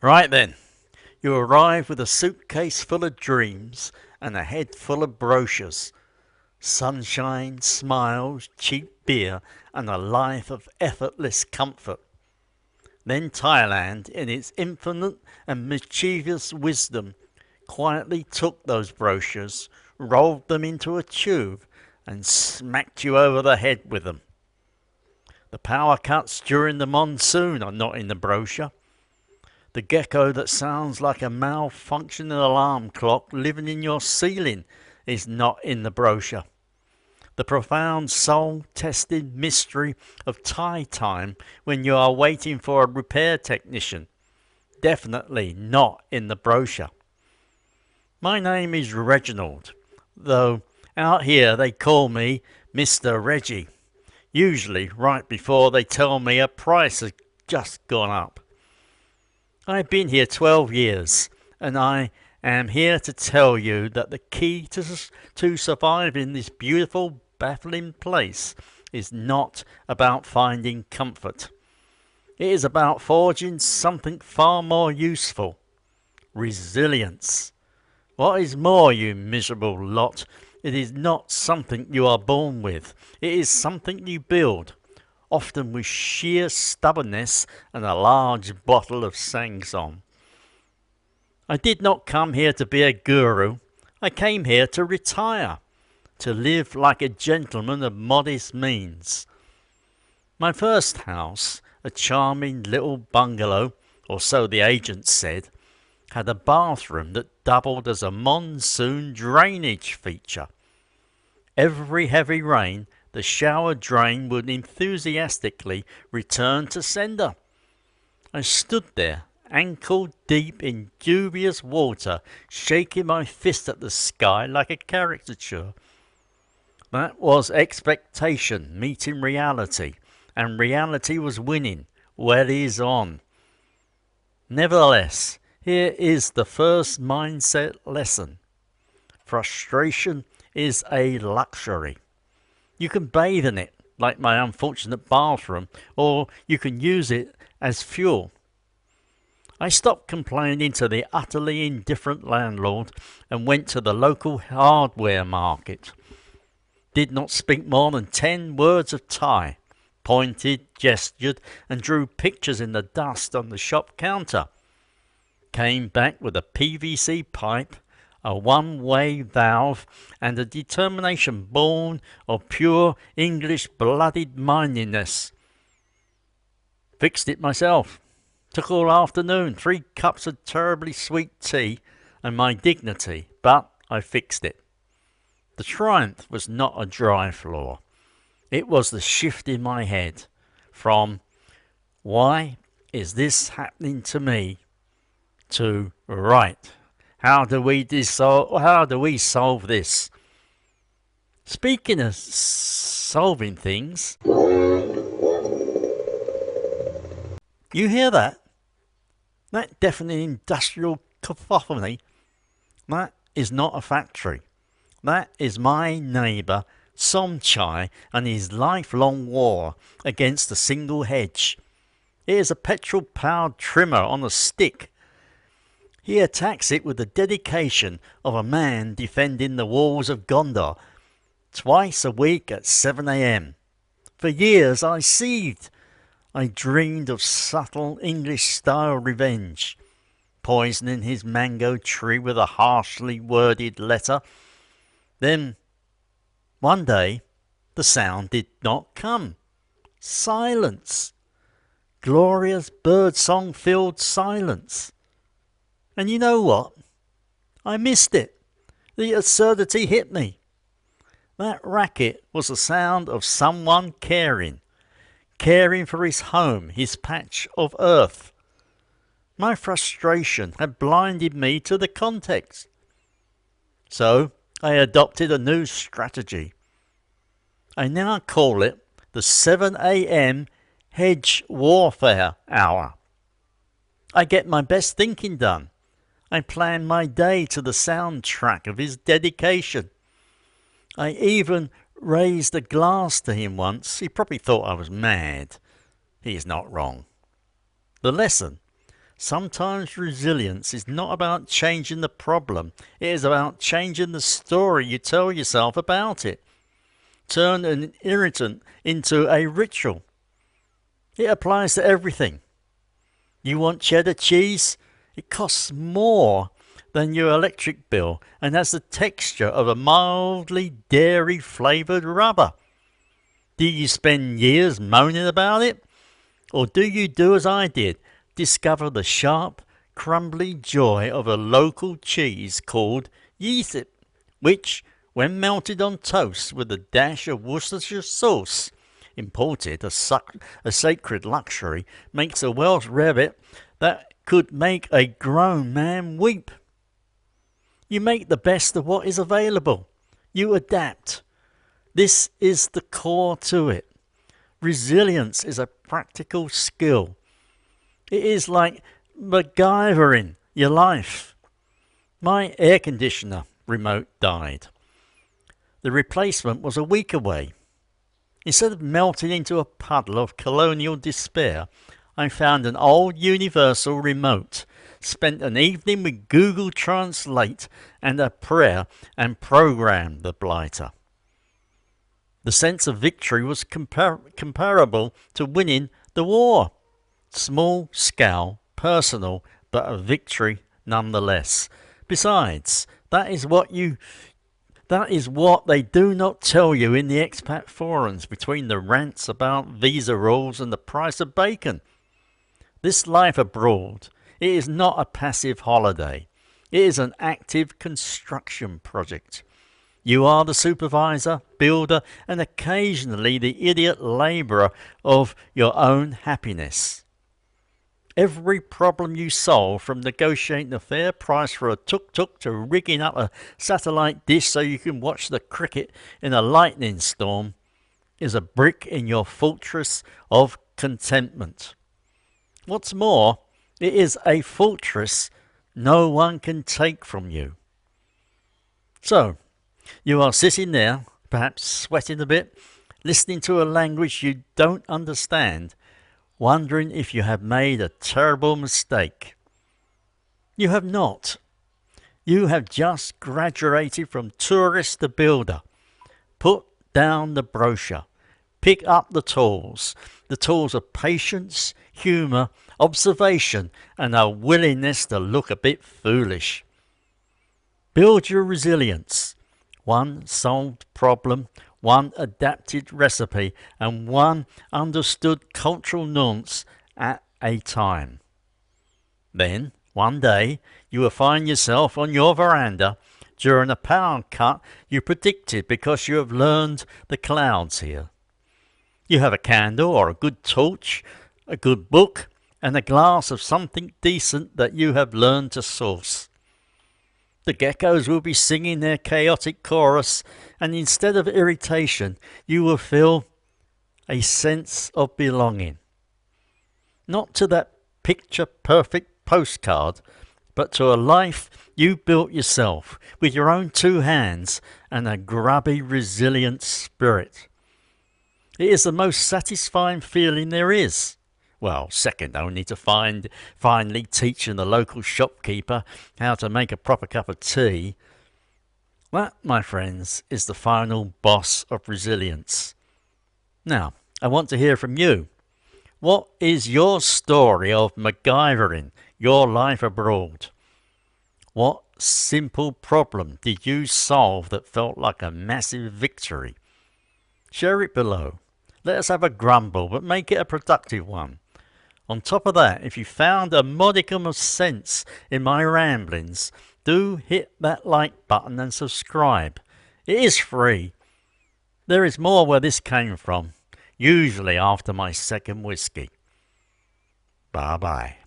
Right then, you arrive with a suitcase full of dreams and a head full of brochures. Sunshine, smiles, cheap beer, and a life of effortless comfort. Then Thailand, in its infinite and mischievous wisdom, quietly took those brochures, rolled them into a tube, and smacked you over the head with them. The power cuts during the monsoon are not in the brochure. The gecko that sounds like a malfunctioning alarm clock living in your ceiling is not in the brochure. The profound soul-tested mystery of Thai time when you are waiting for a repair technician, definitely not in the brochure. My name is Reginald, though out here they call me Mr. Reggie, usually right before they tell me a price has just gone up. I've been here 12 years, and I am here to tell you that the key to surviving this beautiful, baffling place is not about finding comfort. It is about forging something far more useful: resilience. What is more, you miserable lot, it is not something you are born with. It is something you build, often with sheer stubbornness and a large bottle of Sangsong. I did not come here to be a guru. I came here to retire, to live like a gentleman of modest means. My first house, a charming little bungalow, or so the agent said, had a bathroom that doubled as a monsoon drainage feature. Every heavy rain, the shower drain would enthusiastically return to sender. I stood there, ankle deep in dubious water, shaking my fist at the sky like a caricature. That was expectation meeting reality, and reality was winning. Well is on. Nevertheless, here is the first mindset lesson. Frustration is a luxury. You can bathe in it, like my unfortunate bathroom, or you can use it as fuel. I stopped complaining to the utterly indifferent landlord and went to the local hardware market. Did not speak more than 10 words of Thai, pointed, gestured, and drew pictures in the dust on the shop counter. Came back with a PVC pipe, a one-way valve, and a determination born of pure English-blooded mindedness. Fixed it myself. Took all afternoon, 3 cups of terribly sweet tea, and my dignity, but I fixed it. The triumph was not a dry floor. It was the shift in my head from "why is this happening to me?" to "right, how do we solve this?" Speaking of solving things, you hear that? That deafening industrial cacophony? That is not a factory. That is my neighbour Somchai and his lifelong war against a single hedge. It is a petrol-powered trimmer on a stick. He attacks it with the dedication of a man defending the walls of Gondar, twice a week at 7 a.m. For years I seethed. I dreamed of subtle English-style revenge, poisoning his mango tree with a harshly worded letter. Then, one day, the sound did not come. Silence. Glorious birdsong-filled silence. And you know what? I missed it. The absurdity hit me. That racket was the sound of someone caring for his home, his patch of earth. My frustration had blinded me to the context. So I adopted a new strategy. I now call it the 7 a.m. hedge warfare hour. I get my best thinking done. I plan my day to the soundtrack of his dedication. I even raised a glass to him once. He probably thought I was mad. He is not wrong. The lesson: Sometimes resilience is not about changing the problem, it is about changing the story you tell yourself about it. Turn an irritant into a ritual. It applies to everything. You want cheddar cheese? It costs more than your electric bill and has the texture of a mildly dairy flavoured rubber. Do you spend years moaning about it? Or do you do as I did? Discover the sharp, crumbly joy of a local cheese called Yeathip, which, when melted on toast with a dash of Worcestershire sauce, imported a sacred luxury, makes a Welsh rarebit that could make a grown man weep. You make the best of what is available. You adapt. This is the core to it. Resilience is a practical skill. It is like MacGyvering your life. My air conditioner remote died. The replacement was a week away. Instead of melting into a puddle of colonial despair, I found an old universal remote, spent an evening with Google Translate and a prayer, and programmed the blighter. The sense of victory was comparable to winning the war. Small scale, personal, but a victory nonetheless. Besides, that is what they do not tell you in the expat forums between the rants about visa rules and the price of bacon. This life abroad, it is not a passive holiday. It is an active construction project. You are the supervisor, builder, and occasionally the idiot labourer of your own happiness. Every problem you solve, from negotiating a fair price for a tuk-tuk to rigging up a satellite dish so you can watch the cricket in a lightning storm, is a brick in your fortress of contentment. What's more, it is a fortress no one can take from you. So, you are sitting there, perhaps sweating a bit, listening to a language you don't understand, wondering if you have made a terrible mistake. You have not. You have just graduated from tourist to builder. Put down the brochure. Pick up the tools of patience, humour, observation, and a willingness to look a bit foolish. Build your resilience. One solved problem, one adapted recipe, and one understood cultural nuance at a time. Then, one day, you will find yourself on your veranda during a power cut you predicted because you have learned the clouds here. You have a candle or a good torch, a good book, and a glass of something decent that you have learned to source. The geckos will be singing their chaotic chorus, and instead of irritation, you will feel a sense of belonging. Not to that picture-perfect postcard, but to a life you built yourself with your own two hands and a grubby, resilient spirit. It is the most satisfying feeling there is. Well, second only to finally teaching the local shopkeeper how to make a proper cup of tea. That, my friends, is the final boss of resilience. Now, I want to hear from you. What is your story of MacGyvering your life abroad? What simple problem did you solve that felt like a massive victory? Share it below. Let us have a grumble, but make it a productive one. On top of that, if you found a modicum of sense in my ramblings, do hit that like button and subscribe. It is free. There is more where this came from, usually after my second whiskey. Bye bye.